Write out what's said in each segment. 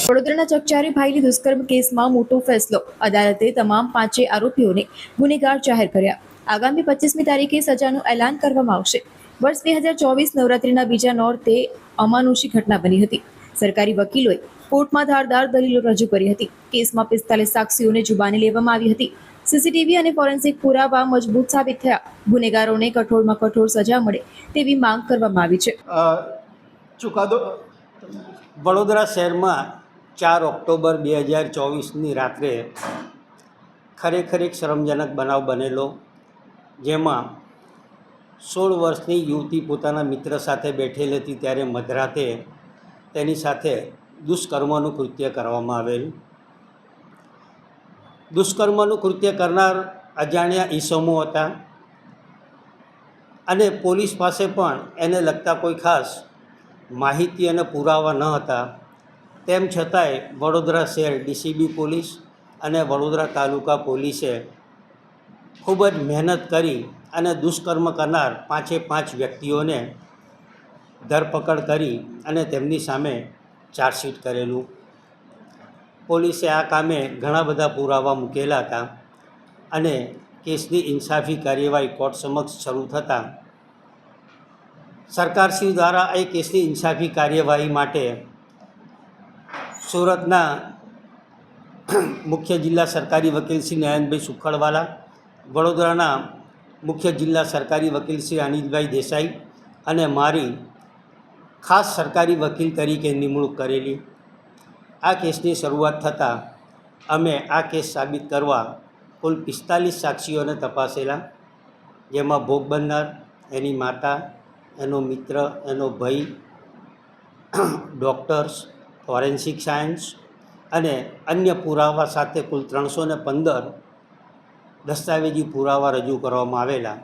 વડોદરાના ચકચારી ભાઈલી દુષ્કર્મ કેસમાં મોટો ફેસલો. અદાલતે તમામ 5 આરોપીઓને ગુનેગાર જાહેર કર્યા. આગામી 25મી તારીખે સજાનું એલાન કરવામાં આવશે. વર્ષ 2024 નવરાત્રીના બીજા નોરતે અમાનુષી ઘટના બની હતી. સરકારી વકીલોએ કોર્ટમાં ધારદાર દલીલો રજૂ કરી હતી. કેસમાં 45 સાક્ષીઓને જુબાની લેવામાં આવી હતી. સીસીટીવી અને ફોરેન્સિક પુરાવા મજબૂત સાબિત થયા. ગુનેગારોને કઠોરમાં કઠોર સજા મળે તેવી માંગ કરવામાં આવી છે. ચુકાદો વડોદરા શહેરમાં 4 ઓક્ટોબર 2024ની રાત્રે ખરેખર એક શરમજનક બનાવ બનેલો, જેમાં 16 વર્ષની યુવતી પોતાના મિત્ર સાથે બેઠેલી હતી ત્યારે મધરાતે તેની સાથે દુષ્કર્મનું કૃત્ય કરવામાં આવેલ. દુષ્કર્મનું કૃત્ય કરનાર અજાણ્યા ઈસમો હતા અને પોલીસ પાસે પણ એને લગતા કોઈ ખાસ માહિતી અને પુરાવા ન હતા. તેમ છતાંય વડોદરા શહેર ડીસીબી પોલીસ અને વડોદરા તાલુકા પોલીસે ખૂબ જ મહેનત કરી અને દુષ્કર્મ કરનાર 5 વ્યક્તિઓને ધરપકડ કરી અને તેમની સામે ચાર્જશીટ કરેલું. પોલીસે આ કામે ઘણા બધા પુરાવા મૂકેલા હતા અને કેસની ઇન્સાફી કાર્યવાહી કોર્ટ સમક્ષ શરૂ થતાં સરકારશ્રી દ્વારા એ કેસની ઇન્સાફી કાર્યવાહી માટે સુરતના મુખ્ય જિલ્લા સરકારી વકીલ શ્રી નયનભાઈ સુખડવાલા, વડોદરાના મુખ્ય જિલ્લા સરકારી વકીલ શ્રી અનિલભાઈ દેસાઈ અને મારી ખાસ સરકારી વકીલ તરીકે નિમણૂક કરેલી. આ કેસની શરૂઆત થતાં અમે આ કેસ સાબિત કરવા કુલ 45 સાક્ષીઓને તપાસેલા, જેમાં ભોગ બનનાર, એની માતા, એનો મિત્ર, એનો ભાઈ, ડૉક્ટર્સ, ફોરેન્સિક સાયન્સ અને અન્ય પુરાવા સાથે કુલ 315 દસ્તાવેજી પુરાવા રજૂ કરવામાં આવેલા.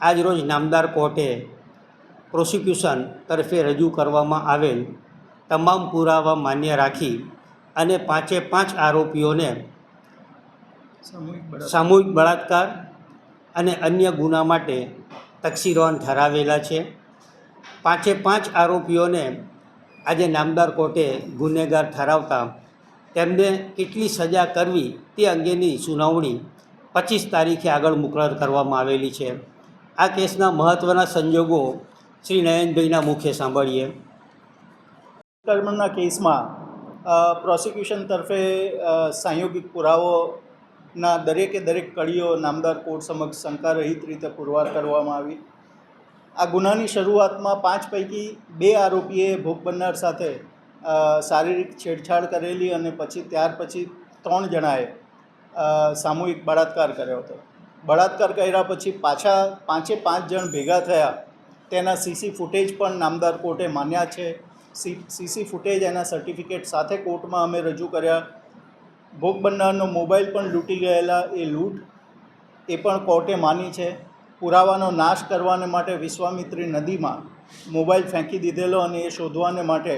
આજરોજ નામદાર કોર્ટે પ્રોસિક્યુશન તરફે રજૂ કરવામાં આવેલ તમામ પુરાવા માન્ય રાખી અને 5 આરોપીઓને સામૂહિક બળાત્કાર અને અન્ય ગુના માટે તકસીરવાન ઠરાવેલા છે. 5 આરોપીઓને આજે નામદાર કોર્ટે ગુનેગાર ઠરાવતા તેમને કેટલી સજા કરવી તે અંગેની સુનાવણી 25 તારીખે આગળ મુકરર કરવામાં આવેલી છે. આ કેસના મહત્ત્વના સંજોગો શ્રી નયનભાઈના મુખે સાંભળીએ. દુષ્કર્મના કેસમાં પ્રોસિક્યુશન તરફે સંયોગિક પુરાવોના દરેકે દરેક કડીઓ નામદાર કોર્ટ સમક્ષ શંકારહિત રીતે પુરવાર કરવામાં આવી. આ ગુનાની શરૂઆતમાં 5 પૈકી 2 આરોપીએ ભોગ બનનાર સાથે શારીરિક છેડછાડ કરેલી અને ત્યાર પછી 3 જણાએ સામૂહિક બળાત્કાર કર્યો હતો. બળાત્કાર કર્યા પછી પાછા 5 જણ ભેગા થયા તેના સીસી ફૂટેજ પણ નામદાર કોર્ટે માન્યા છે. સીસી ફૂટેજ એના સર્ટિફિકેટ સાથે કોર્ટમાં અમે રજૂ કર્યા. ભોગ બનનારનો મોબાઈલ પણ લૂંટી ગયેલા એ લૂંટ એ પણ કોર્ટે માની છે. પુરાવાનો નાશ કરવાને માટે વિશ્વામિત્રી નદીમાં મોબાઈલ ફેંકી દીધેલો અને એ શોધવાને માટે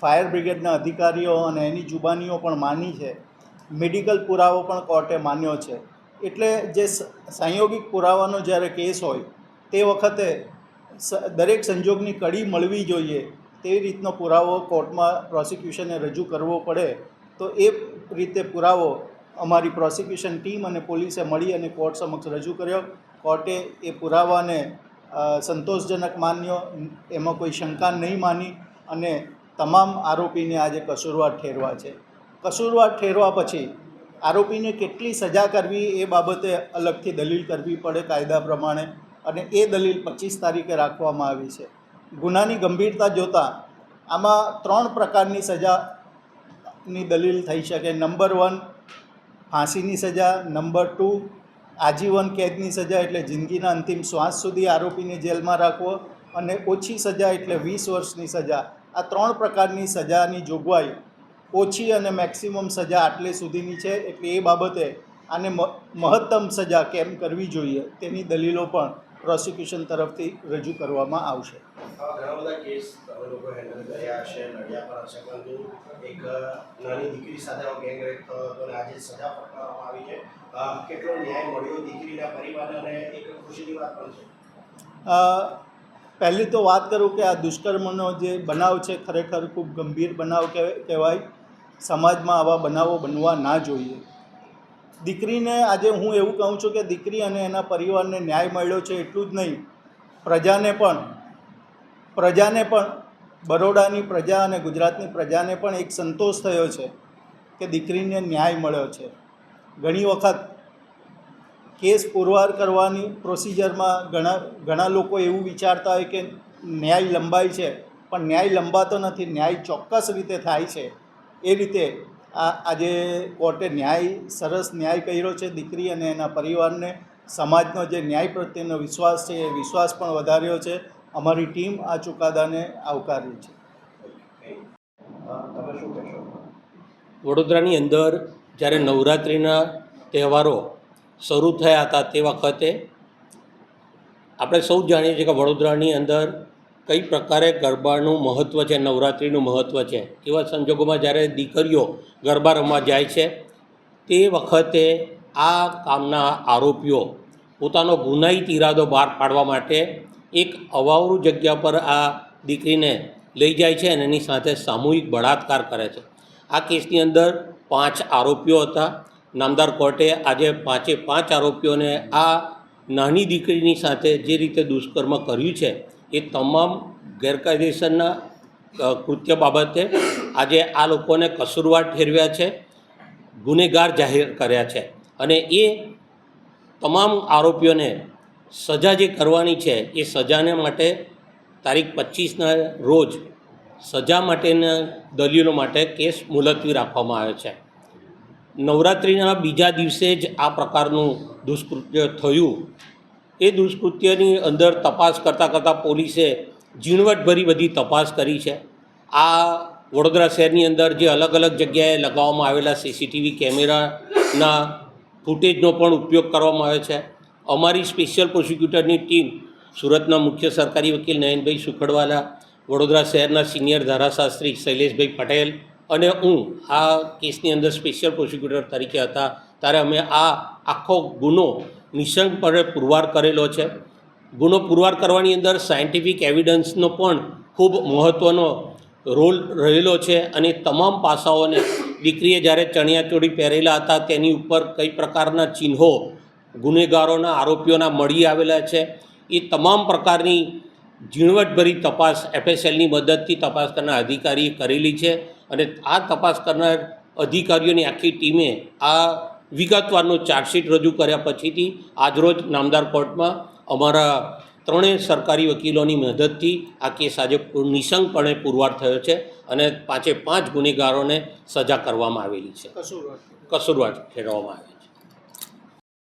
ફાયર બ્રિગેડના અધિકારીઓ અને એની જુબાનીઓ પણ માની છે. મેડિકલ પુરાવો પણ કોર્ટે માન્યો છે. એટલે જે સંયોગિક પુરાવાનો જ્યારે કેસ હોય તે વખતે દરેક સંજોગની કડી મળવી જોઈએ, તેવી રીતનો પુરાવો કોર્ટમાં પ્રોસિક્યુશને રજૂ કરવો પડે. તો એ રીતે પુરાવો અમારી પ્રોસિક્યુશન ટીમ અને પોલીસે મળી અને કોર્ટ સમક્ષ રજૂ કર્યો. કોર્ટે એ પુરાવાને સંતોષજનક માન્યો, એમાં કોઈ શંકા નહીં માની અને તમામ આરોપીને આજે કસૂરવાર ઠેરવા છે. કસૂરવાર ઠેરવા પછી આરોપીને કેટલી સજા કરવી એ બાબતે અલગથી દલીલ કરવી પડે કાયદા પ્રમાણે, અને એ દલીલ 25 તારીખે રાખવામાં આવી છે. ગુનાની ગંભીરતા જોતાં આમાં 3 પ્રકારની સજાની દલીલ થઈ શકે. નંબર 1 ફાંસીની સજા, નંબર 2 આજીવન કેદની સજા એટલે જિંદગીના અંતિમ શ્વાસ સુધી આરોપીને જેલમાં રાખવો, અને ઓછી સજા એટલે 20 વર્ષની સજા. આ 3 પ્રકારની સજાની જોગવાઈ ઓછી અને મેક્સિમમ સજા આટલે સુધીની છે. એટલે એ બાબતે આને મહત્તમ સજા કેમ કરવી જોઈએ તેની દલીલો પણ પ્રોસિક્યુશન તરફથી રજૂ કરવામાં આવશે. ઘણા બધા કેસ તમે લોકો હેન્ડલ કર્યા હશે, નડિયા પર હશે, પરંતુ એક નાની દીકરી સાથે ગેંગરેપ થયો હતો અને આજે સજા ફટકારવામાં આવી છે. કેટલો ન્યાય મળ્યો દીકરીના પરિવારને અને એક ખુશીની વાત પણ છે. પહેલી તો વાત કરું કે આ દુષ્કર્મનો જે બનાવ છે ખરેખર ખૂબ ગંભીર બનાવ કહેવાય. સમાજમાં આવા બનાવો બનવા ના જોઈએ. દીકરીને આજે હું એવું કહું છું કે દીકરી અને એના પરિવારને ન્યાય મળ્યો છે એટલું જ નહીં, પ્રજાને પણ બરોડાની પ્રજા અને ગુજરાતની પ્રજાને પણ એક સંતોષ થયો છે કે દીકરીને ન્યાય મળ્યો છે. ઘણી વખત કેસ પુરવાર કરવાની પ્રોસિજરમાં ઘણા લોકો એવું વિચારતા હોય કે ન્યાય લંબાય છે, પણ ન્યાય લંબાતો નથી, ન્યાય ચોક્કસ રીતે થાય છે. એ રીતે આજે કોર્ટે સરસ ન્યાય કર્યો છે. દીકરી અને એના પરિવારને સમાજનો જે ન્યાય પ્રત્યેનો વિશ્વાસ છે એ વિશ્વાસ પણ વધાર્યો છે. અમારી ટીમ આ ચુકાદાને આવકારી છે. તમે શું કહેશો? વડોદરાની અંદર જ્યારે નવરાત્રિના તહેવારો શરૂ થયા હતા તે વખતે આપણે સૌ જાણીએ છીએ કે વડોદરાની અંદર કઈ પ્રકારે ગરબાનું મહત્ત્વ છે, નવરાત્રિનું મહત્ત્વ છે. એવા સંજોગોમાં જ્યારે દીકરીઓ ગરબા રમવા જાય છે તે વખતે આ કામના આરોપીઓ પોતાનો ગુનાહિત ઈરાદો બહાર પાડવા માટે એક અવાવરૂ જગ્યા પર આ દીકરીને લઈ જાય છે અને એની સાથે સામૂહિક બળાત્કાર કરે છે. આ કેસની અંદર 5 આરોપીઓ હતા. નામદાર કોર્ટે આજે 5 આરોપીઓને આ નાની દીકરીની સાથે જે રીતે દુષ્કર્મ કર્યું છે એ તમામ ગેરકાયદેસરના કૃત્ય બાબતે આજે આ લોકોને કસૂરવાર ઠેરવ્યા છે, ગુનેગાર જાહેર કર્યા છે અને એ તમામ આરોપીઓને સજા જે કરવાની છે એ સજાને માટે તારીખ 25ના રોજ સજા માટેના દલીલો માટે કેસ મુલતવી રાખવામાં આવ્યો છે. નવરાત્રિના બીજા દિવસે જ આ પ્રકારનું દુષ્કૃત્ય થયું. એ દુષ્કૃત્યની અંદર તપાસ કરતાં પોલીસે ઝીણવટભરી બધી તપાસ કરી છે. આ વડોદરા શહેરની અંદર જે અલગ અલગ જગ્યાએ લગાવવામાં આવેલા સીસીટીવી કેમેરાના ફૂટેજનો પણ ઉપયોગ કરવામાં આવ્યો છે. અમારી સ્પેશિયલ પ્રોસિક્યુટરની ટીમ સુરતના મુખ્ય સરકારી વકીલ નયનભાઈ સુખડવાલા, વડોદરા શહેરના સિનિયર ધારાશાસ્ત્રી શૈલેષભાઈ પટેલ અને હું આ કેસની અંદર સ્પેશિયલ પ્રોસિક્યુટર તરીકે હતા ત્યારે અમે આ આખો ગુનો નિઃશંકપણે પુરવાર કરેલો છે. ગુનો પુરવાર કરવાની અંદર સાયન્ટિફિક એવિડન્સનો પણ ખૂબ મહત્ત્વનો રોલ રહેલો છે અને તમામ પાસાઓને દીકરીએ જ્યારે ચણિયાચોળી પહેરેલા હતા તેની ઉપર કઈ પ્રકારના ચિહ્નો ગુનેગારોના આરોપીઓના મળી આવેલા છે એ તમામ પ્રકારની ઝીણવટભરી તપાસ FSLની મદદથી તપાસ કરનાર અધિકારીએ કરેલી છે અને આ તપાસ કરનાર અધિકારીઓની આખી ટીમે આ વિગતવારનો ચાર્જશીટ રજૂ કર્યા પછીથી આજરોજ નામદાર કોર્ટમાં અમારા 3 સરકારી વકીલોની મદદથી આ કેસ આજે નિઃશંકપણે પુરવાર થયો છે અને 5 ગુનેગારોને સજા કરવામાં આવેલી છે, કસૂરવાર ઠેરવવામાં આવી.